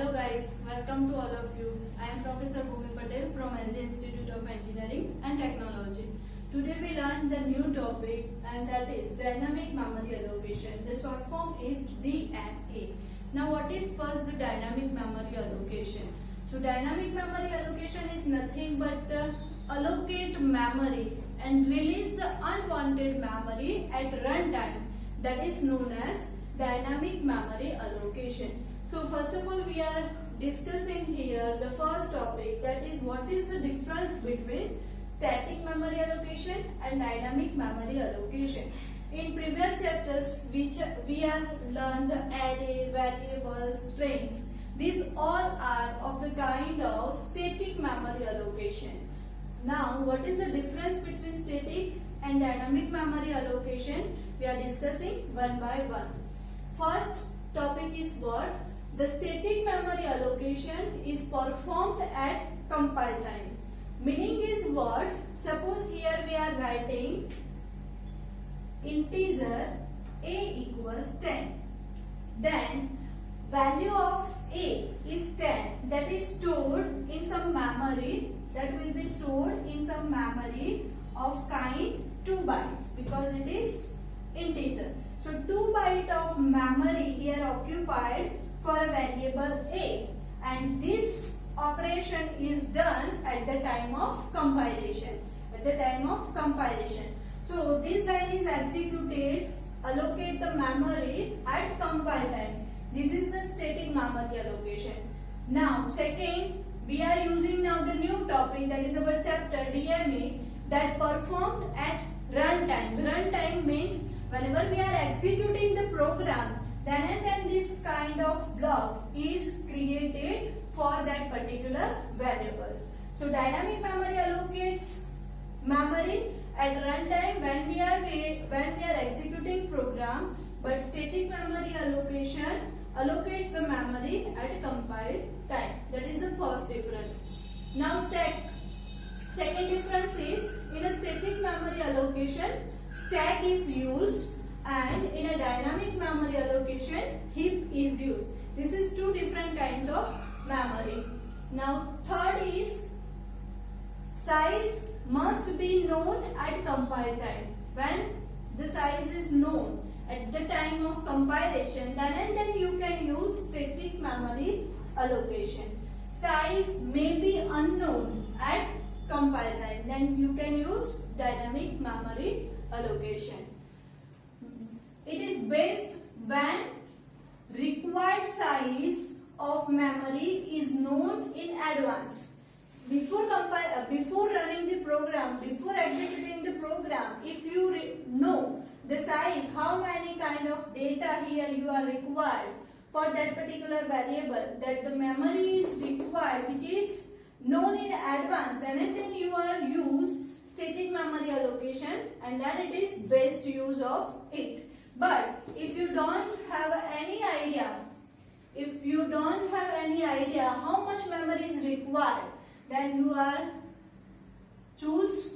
Hello guys, welcome to all of you. I am Professor Bhumi Patel from LG Institute of Engineering and Technology. Today we learn the new topic and that is dynamic memory allocation. The short form is DMA. Now what is first the dynamic memory allocation? So dynamic memory allocation is nothing but allocate memory and release the unwanted memory at runtime. That is known as dynamic memory allocation. So first of all we are discussing here the first topic, that is what is the difference between static memory allocation and dynamic memory allocation. In previous chapters we are learned the array, variables, strings. These all are of the kind of static memory allocation. Now what is the difference between static and dynamic memory allocation? We are discussing one by one. First topic is what? The static memory allocation is performed at compile time. Meaning is what? Suppose here we are writing integer a equals 10. Then value of a is 10. That is stored in some memory. That will be stored in some memory of kind 2 bytes because it is integer. So 2 byte of memory here occupied for a variable a, and this operation is done at the time of compilation. So this line is executed, allocate the memory at compile time. This is the static memory allocation. Now second, we are using now the new topic, that is our chapter DMA, that performed at runtime. Runtime means whenever we are executing the program, then and then this kind of block is created for that particular variables. So dynamic memory allocates memory at runtime when we are executing program, but static memory allocation allocates the memory at compile time. That is the first difference. Now second difference is, in a static memory allocation stack is used, and in a dynamic memory allocation heap is used. This is two different kinds of memory. Now third is, size must be known at compile time. When the size is known at the time of compilation, then and then you can use static memory allocation. Size may be unknown at compile time, then you can use dynamic memory allocation. It is based when required size of memory is known in advance. Before running the program, before executing the program, if you know the size, how many kind of data here you are required for that particular variable, that the memory is required, which is known in advance, then and then you are use static memory allocation, and then it is best use of it. But if you don't have any idea, how much memory is required, then you are choose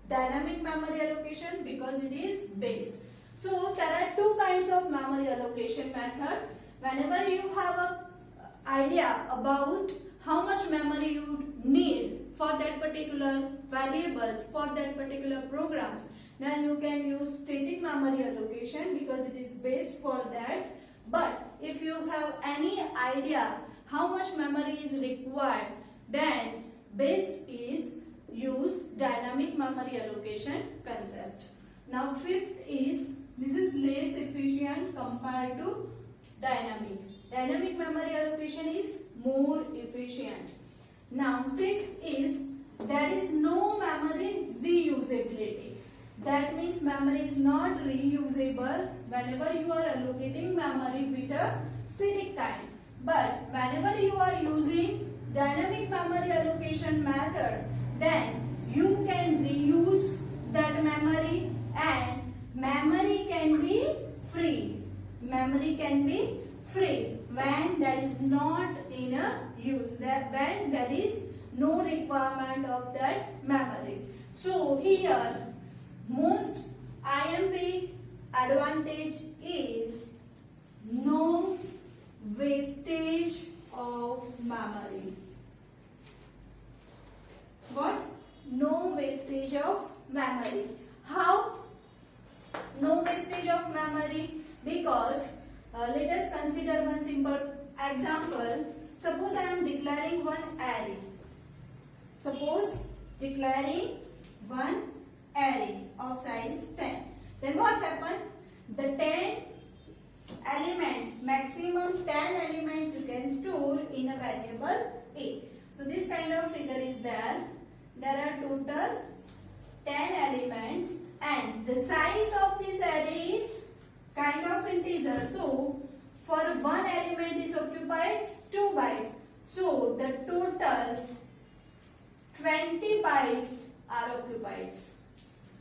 dynamic memory allocation because it is based. So there are two kinds of memory allocation method. Whenever you have an idea about how much memory you need for that particular variables, for that particular programs, then you can use static memory allocation because it is based for that. But if you have any idea how much memory is required, then best is use dynamic memory allocation concept. Now fifth is, this is less efficient compared to dynamic. Dynamic memory allocation is more efficient. Now sixth is, there is no memory reusability. That means memory is not reusable whenever you are allocating memory with a static time. But whenever you are using dynamic memory allocation method, then you can reuse that memory, and memory can be free. Memory can be free when there is not in a use, when there is no requirement of that memory. So here most IMP advantage is no wastage of memory. What? No wastage of memory. How? No wastage of memory because let us consider one simple example. Suppose I am declaring one array. Suppose declaring one array of size 10. Then what happened? The 10 elements, maximum 10 elements you can store in a variable A. So this kind of figure is there. There are total 10 elements and the size of this array is kind of integer. So for one element is occupies 2 bytes. So the total 20 bytes are occupied.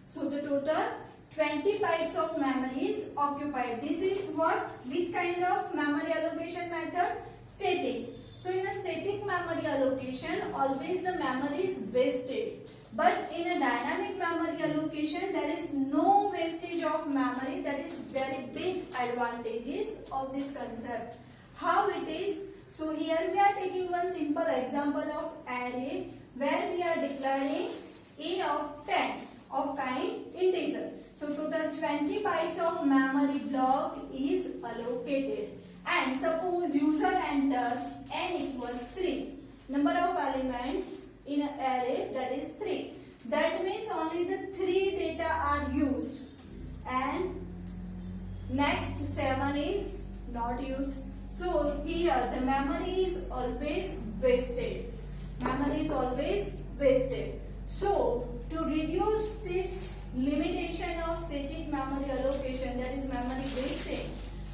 So the total 20 bytes of memory is occupied. This is what? Which kind of memory allocation method? Static. So in a static memory allocation, always the memory is wasted. But in a dynamic memory allocation, there is no wastage of memory. That is very big advantages of this concept. How it is? So here we are taking one simple example of array where we are declaring A of 10 of kind integer. So total 20 bytes of memory block is allocated. And suppose user enter n equals 3. Number of elements in an array, that is 3. That means only the 3 data are used. And next 7 is not used. So here the memory is always wasted. Memory is always wasted. So to reduce this limitation of static memory allocation, that is memory wasting,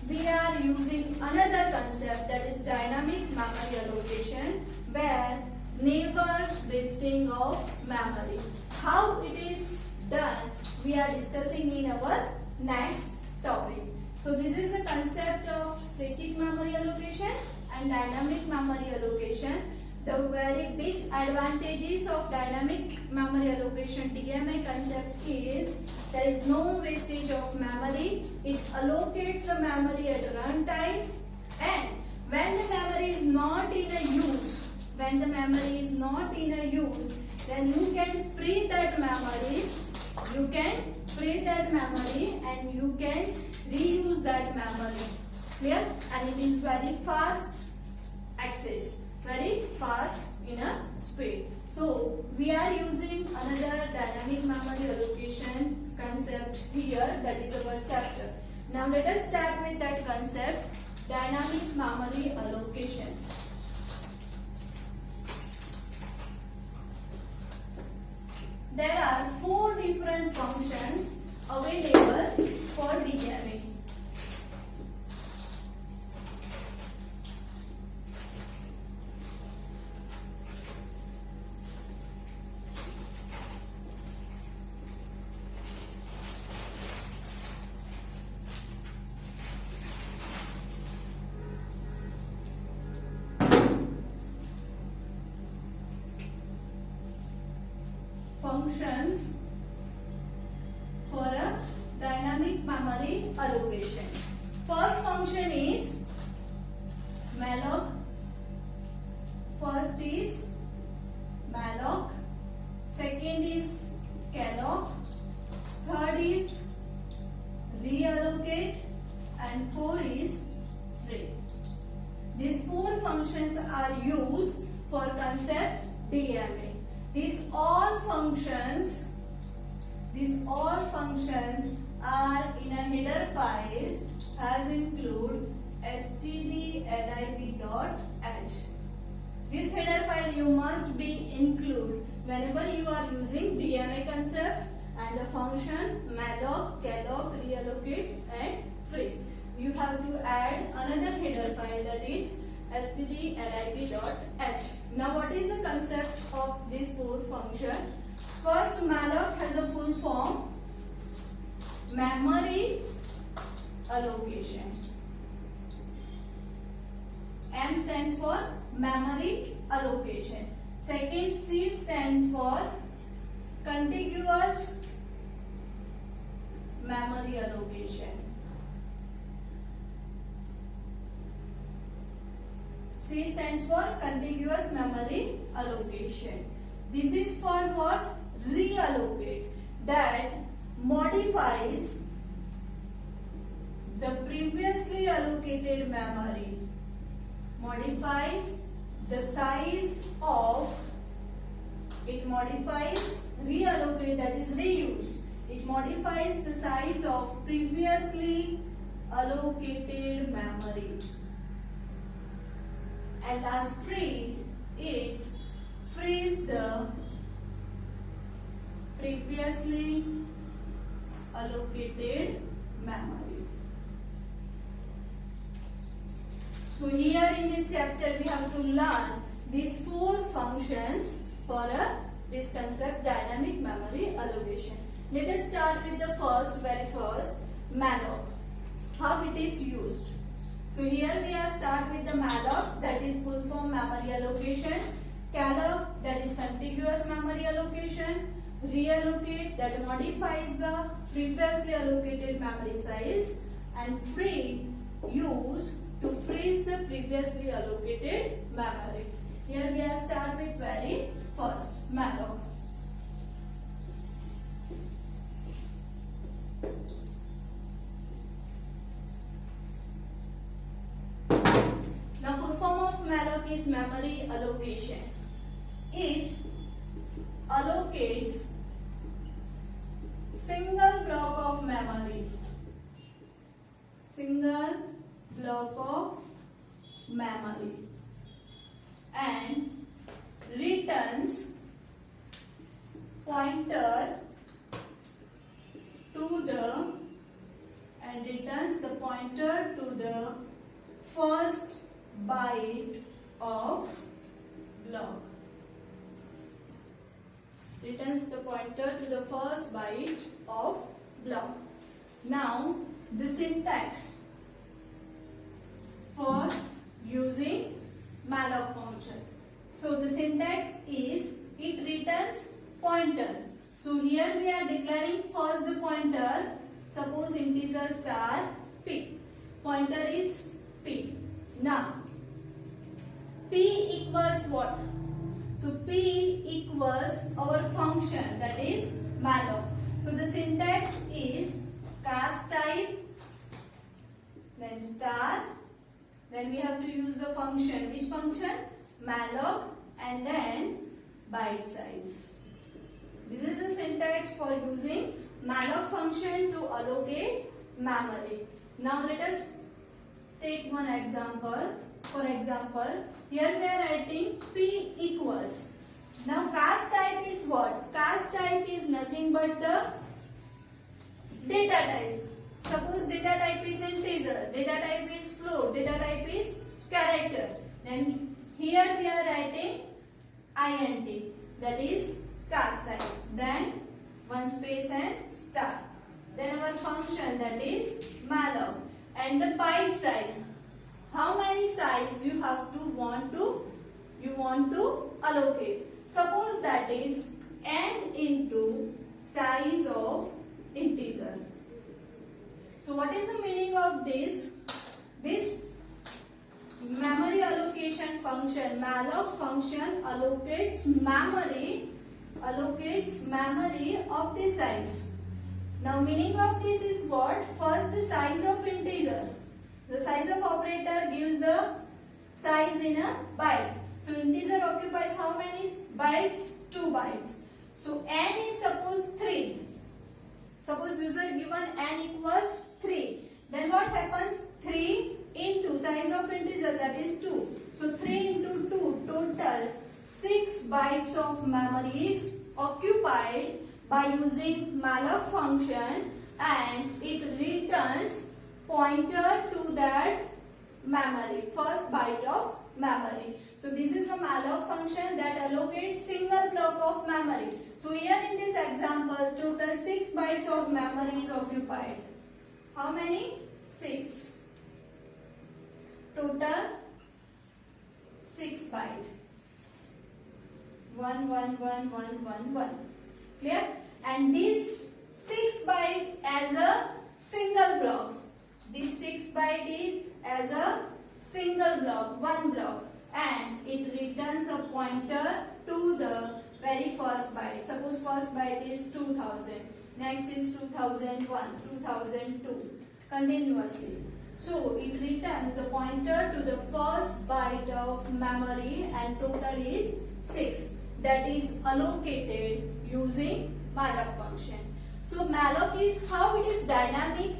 we are using another concept, that is dynamic memory allocation, where never wasting of memory. How it is done, we are discussing in our next topic. So this is the concept of static memory allocation and dynamic memory allocation. The very big advantages of dynamic memory allocation DMA concept is there is no wastage of memory. It allocates the memory at runtime, and when the memory is not in a use, then you can free that memory. And you can reuse that memory. Clear? And it is very fast access. Very fast in a speed. So we are using another dynamic memory allocation concept here, that is our chapter. Now let us start with that concept, dynamic memory allocation. There are 4 different functions available for DMA. Functions for a dynamic memory allocation. First function is malloc. First is malloc. Second is calloc. Third is reallocate. And 4 is free. These 4 functions are used for concept DMA. These all functions are in a header file as include stdlib.h. This header file you must be include whenever you are using DMA concept and the function malloc, calloc, reallocate and free. You have to add another header file, that is stdlib.h. Now what is the concept of this 4 function? First, malloc has a full form, memory allocation. M stands for memory allocation. Second, C stands for contiguous memory allocation. C C stands for contiguous memory allocation. This is for what? Reallocate, that modifies the previously allocated memory, modifies the size of, it modifies, reallocate, that is reuse, it modifies the size of previously allocated memory. And as free, it frees the previously allocated memory. So here in this chapter we have to learn these four functions for this concept, dynamic memory allocation. Let us start with the very first, malloc. How it is used. So here we are start with the malloc, that is full form memory allocation, calloc, that is contiguous memory allocation, reallocate, that modifies the previously allocated memory size, and free, use to freeze the previously allocated memory. Here we are start with very first, malloc. Now full form of malloc is memory allocation. It allocates single block of memory, single block of memory, and returns pointer to the first byte of block. Returns the pointer to the first byte of block. Now the syntax for using malloc function. So the syntax is, it returns pointer. So here we are declaring first the pointer, suppose integer star p. Pointer is p. Now p equals what? So p equals our function, that is malloc. So the syntax is cast type, then star, then we have to use the function. Which function? Malloc, and then byte size. This is the syntax for using malloc function to allocate memory. Now let us take one example. For example, here we are writing p equals. Now cast type is what? Cast type is nothing but the data type. Suppose data type is integer, data type is float, data type is character. Then here we are writing int, that is cast type. Then one space and star. Then our function, that is malloc, and the byte size. How many size you have to want to allocate? Suppose that is n into size of integer. So what is the meaning of this? This memory allocation function, malloc function, allocates memory of this size. Now meaning of this is what? First the size of integer. The size of operator gives the size in a bytes. So integer occupies how many bytes? 2 bytes. So n is suppose 3. Suppose user given n equals 3. Then what happens? 3 into size of integer, that is 2. So 3 into 2, total 6 bytes of memory is occupied by using malloc function, and it returns pointer to that memory, first byte of memory. So this is the malloc function that allocates single block of memory. So here in this example, total 6 bytes of memory is occupied. How many? 6. Total 6 byte. 1, 1, 1, 1, 1, 1. Clear? And this 6 byte as a single block. This 6 byte is as a single block, one block. and it returns a pointer to the very first byte. Suppose first byte is 2000, next is 2001, 2002, continuously. So it returns the pointer to the first byte of memory and total is 6. That is allocated using malloc function. So malloc is how it is dynamic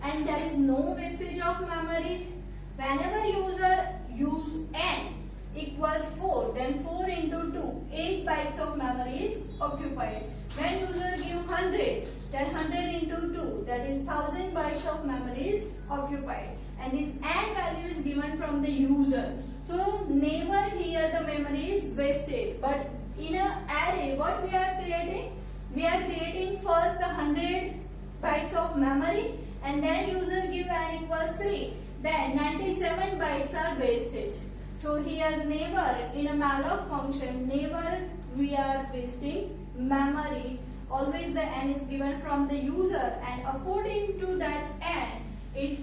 and there is no wastage of memory. Whenever user use n equals 4, then 4 into 2, 8 bytes of memory is occupied. When user give 100, then 100 into 2, that is 1000 bytes of memory is occupied. And this n value is given from the user. So never here the memory is wasted. But in an array, what we are creating? We are creating first the 100 bytes of memory and then user give n equals 3. Then 97 bytes are wastage. So here never in a malloc function, never we are wasting memory. Always the n is given from the user and according to that n, it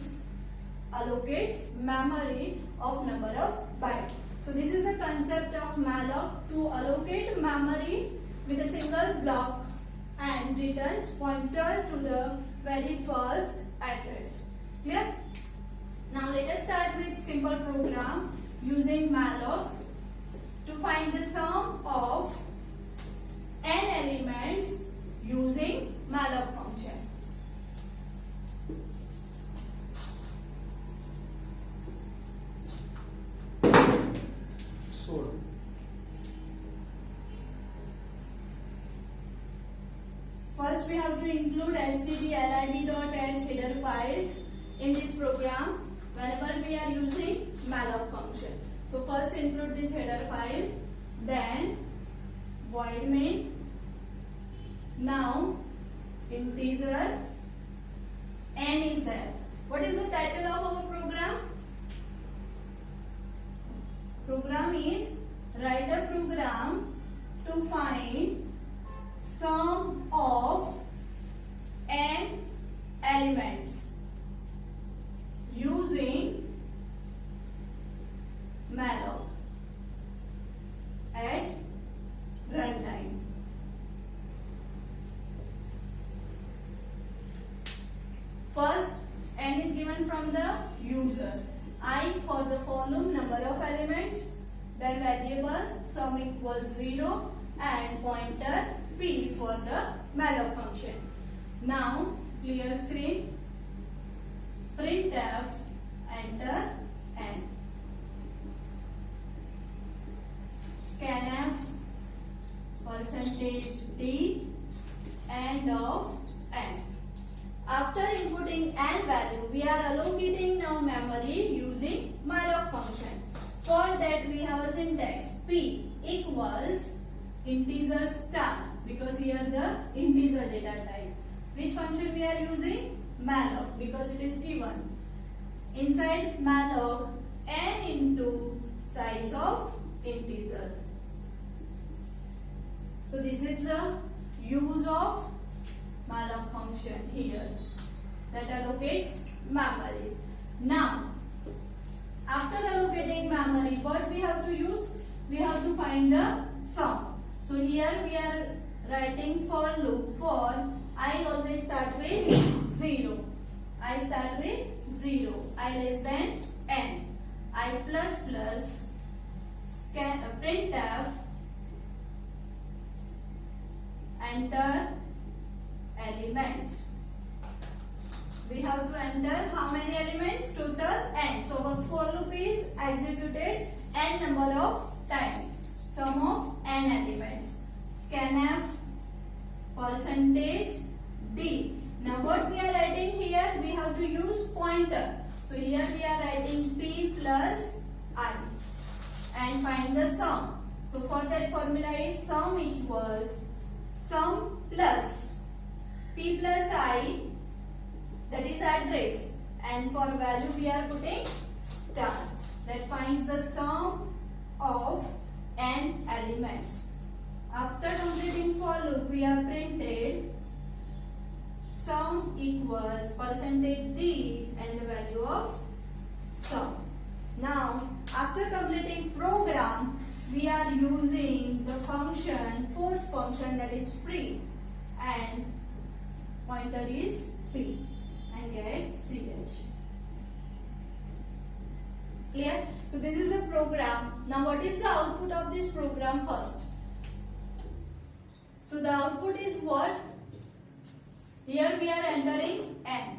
allocates memory of number of bytes. So this is the concept of malloc, to allocate memory with a single block and returns pointer to the very first address. Clear? Now let us start with simple program using malloc to find the sum of n elements using malloc function. First we have to include stdlib.h header files in this program whenever we are using malloc function. So first include this header file, then void main. Now integer n is there. What is the title of our program? Program is write a program to find sum of n elements using malloc at runtime. First, n is given from the user. I for the for loop number of elements, then variable sum equals 0 and pointer p for the malloc function. Now clear screen, printf, enter n, scanf %d end of n. After inputting n value, we are allocating now memory using malloc function. For that we have a syntax p equals integer star, because here the integer data type. Which function we are using? Malloc, because it is given. Inside malloc, n into size of integer. So this is the use of malloc function here that allocates memory. Now, after allocating memory, what we have to use? We have to find the sum. So here we are writing for loop. For I always start with 0. I start with 0. I less than n. I plus plus scan printf, enter elements. We have to enter how many elements? Total n. So our for loop is executed n number of times. Sum of n elements. Scanf %d. Now what we are writing here? We have to use pointer. So here we are writing p plus I and find the sum. So for that formula is sum equals sum plus p plus I, that is address, and for value we are putting star, that finds the sum of n elements. After completing for loop, we are printed sum equals %d and the value of sum. Now, after completing program, we are using the function, fourth function, that is free, and pointer is P and get CH. Clear? So this is a program. Now what is the output of this program first? So the output is what? Here we are entering n.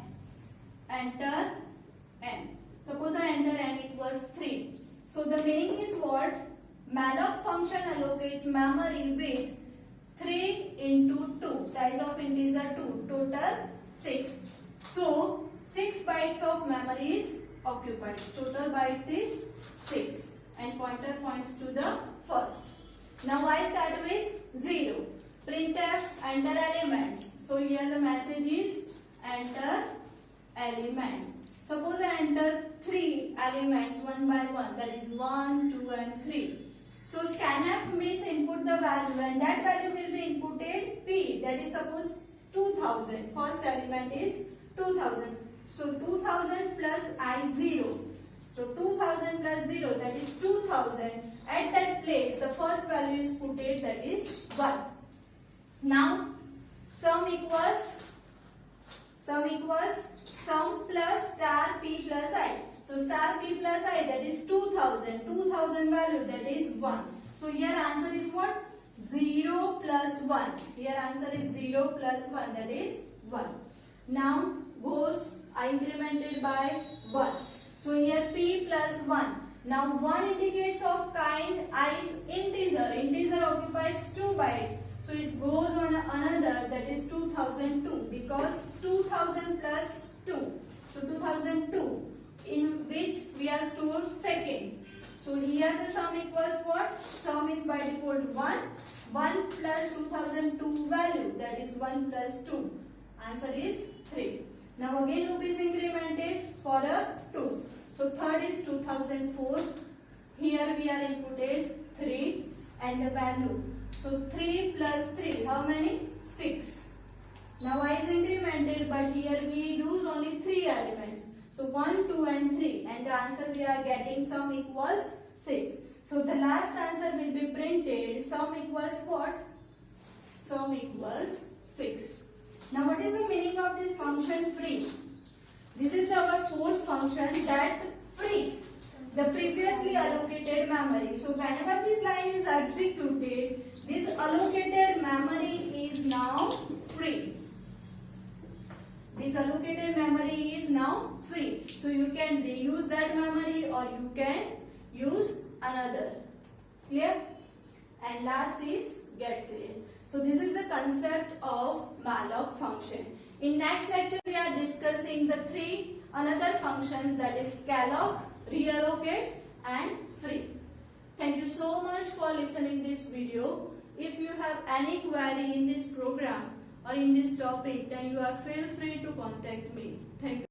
Enter n. Suppose I enter n equals 3. So the meaning is what? Malloc function allocates memory with 3 into 2. Size of integer 2. Total 6. So 6 bytes of memory is occupied. Total bytes is 6. And pointer points to the first. Now I start with 0. Printf enter element. So here the message is enter elements. Suppose I enter 3 elements one by one, that is 1, 2 and 3. So scanf means input the value and that value will be inputted P, that is suppose 2000. First element is 2000. So 2000 plus I0. So 2000 plus 0, that is 2000. At that place the first value is put it, that is 1. Now sum equals sum plus star P plus I. So star P plus I, that is 2000. 2000 value, that is 1. So here answer is what? 0 plus 1. Here answer is 0 plus 1, that is 1. Now goes I incremented by 1. So here P plus 1. Now 1 indicates of kind I is integer. Integer occupies 2 bytes. So it goes on another, that is 2002, because 2000 plus 2. So 2002, in which we are stored second. So here the sum equals what? Sum is by default 1. 1 plus 2002 value, that is 1 plus 2. Answer is 3. Now again loop is incremented for a 2. So third is 2004. Here we are inputted 3 and the value. So 3 plus 3, how many? 6. Now I is incremented, but here we use only 3 elements. So 1, 2 and 3, and the answer we are getting sum equals 6. So the last answer will be printed, sum equals what? Sum equals 6. Now what is the meaning of this function free? This is our fourth function that frees the previously allocated memory. So whenever this line is executed, this allocated memory is now free. This allocated memory is now free. So you can reuse that memory or you can use another. Clear? And last is getSerial. So this is the concept of malloc function. In next lecture we are discussing the three another functions, that is calloc, reallocate and free. Thank you so much for listening this video. If you have any query in this program or in this topic, then you are feel free to contact me. Thank you.